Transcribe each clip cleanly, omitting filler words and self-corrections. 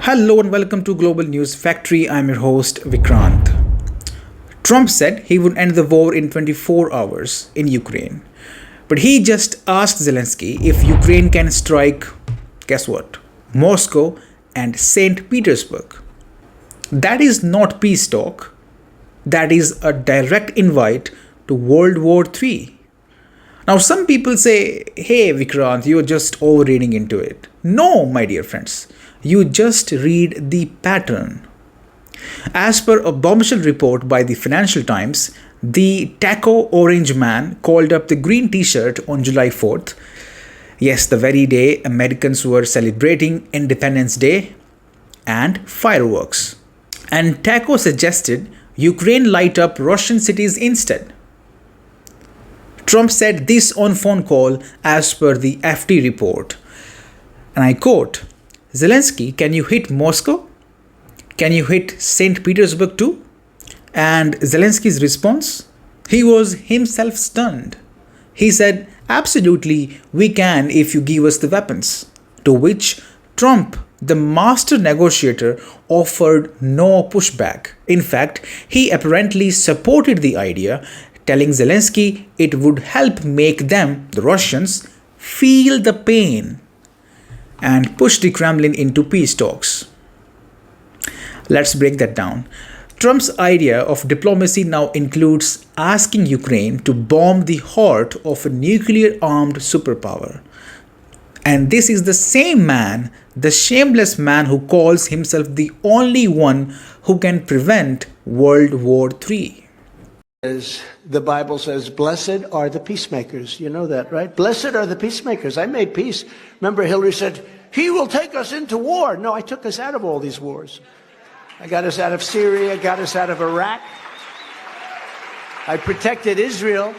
Hello and welcome to Global News Factory. I'm your host Vikrant. Trump said he would end the war in 24 hours in Ukraine. But he just asked Zelensky if Ukraine can strike, guess what? Moscow and St. Petersburg. That is not peace talk. That is a direct invite to World War III. Now, some people say, hey Vikrant, you're just overreading into it. No, my dear friends, you just read the pattern. As per a bombshell report by the Financial Times, the taco orange man called up the green t-shirt on July 4th. Yes, the very day Americans were celebrating Independence Day and fireworks. And Taco suggested Ukraine light up Russian cities instead. Trump said this on phone call as per the FT report. And I quote, Zelensky, can you hit Moscow? Can you hit St. Petersburg too? And Zelensky's response? He was himself stunned. He said, absolutely, we can if you give us the weapons. To which Trump, the master negotiator, offered no pushback. In fact, he apparently supported the idea, telling Zelensky it would help make them, the Russians, feel the pain and push the Kremlin into peace talks. Let's break that down. Trump's idea of diplomacy now includes asking Ukraine to bomb the heart of a nuclear-armed superpower. And this is the same man, the shameless man who calls himself the only one who can prevent World War III. As the Bible says, blessed are the peacemakers. You know that, right? Blessed are the peacemakers. I made peace. Remember, Hillary said, he will take us into war. No, I took us out of all these wars. I got us out of Syria, got us out of Iraq. I protected Israel.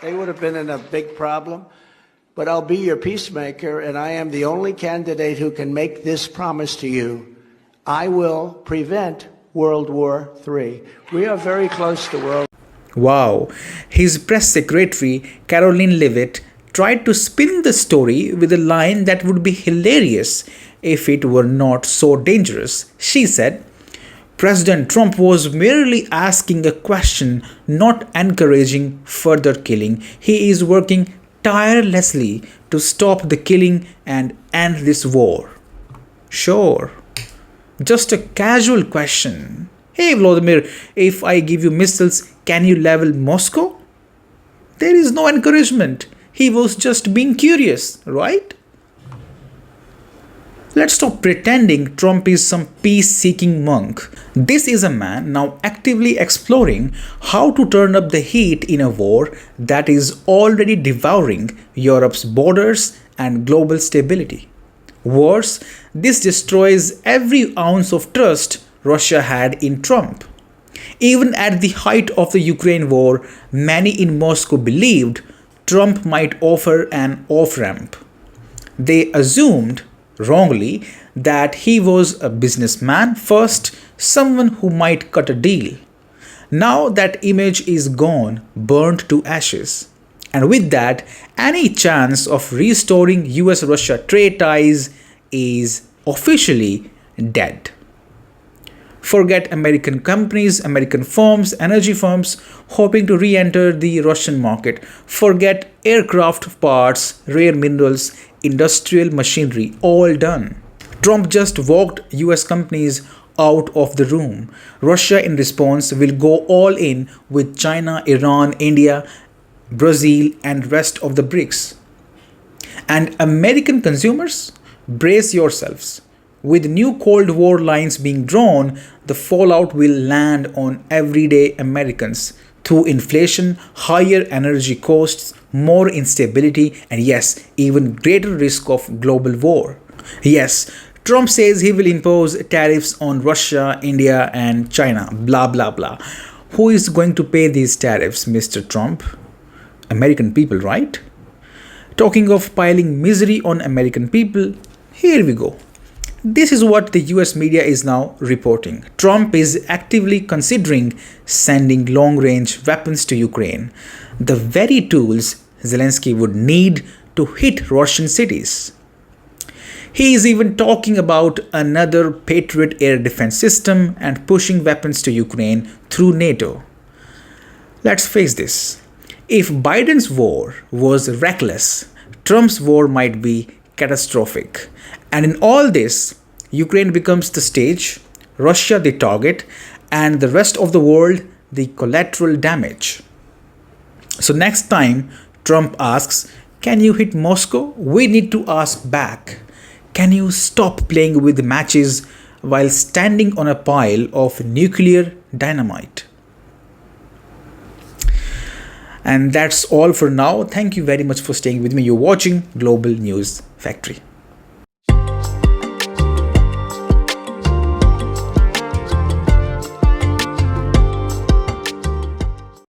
They would have been in a big problem. But I'll be your peacemaker, and I am the only candidate who can make this promise to you. I will prevent World War III. We are very close to World War. Wow, his press secretary, Caroline Leavitt, tried to spin the story with a line that would be hilarious if it were not so dangerous. She said, President Trump was merely asking a question, not encouraging further killing. He is working tirelessly to stop the killing and end this war. Sure, just a casual question. Hey Vladimir, if I give you missiles, can you level Moscow? There is no encouragement. He was just being curious, right? Let's stop pretending Trump is some peace-seeking monk. This is a man now actively exploring how to turn up the heat in a war that is already devouring Europe's borders and global stability. Worse, this destroys every ounce of trust Russia had in Trump. Even at the height of the Ukraine war, many in Moscow believed Trump might offer an off-ramp. They assumed, wrongly, that he was a businessman first, someone who might cut a deal. Now that image is gone, burnt to ashes. And with that, any chance of restoring US-Russia trade ties is officially dead. Forget American companies, American firms, energy firms hoping to re-enter the Russian market. Forget aircraft parts, rare minerals, industrial machinery, all done. Trump just walked US companies out of the room. Russia in response will go all in with China, Iran, India, Brazil and rest of the BRICS. And American consumers, brace yourselves. With new Cold War lines being drawn, the fallout will land on everyday Americans through inflation, higher energy costs, more instability, and yes, even greater risk of global war. Yes, Trump says he will impose tariffs on Russia, India, and China, blah blah blah. Who is going to pay these tariffs, Mr. Trump? American people, right? Talking of piling misery on American people, here we go. This is what the US media is now reporting. Trump is actively considering sending long-range weapons to Ukraine, the very tools Zelensky would need to hit Russian cities. He is even talking about another Patriot air defense system and pushing weapons to Ukraine through NATO. Let's face this. If Biden's war was reckless, Trump's war might be catastrophic. And in all this, Ukraine becomes the stage, Russia the target, and the rest of the world the collateral damage. So next time Trump asks, "Can you hit Moscow?" we need to ask back, "Can you stop playing with matches while standing on a pile of nuclear dynamite?" And that's all for now. Thank you very much for staying with me. You're watching Global News Factory.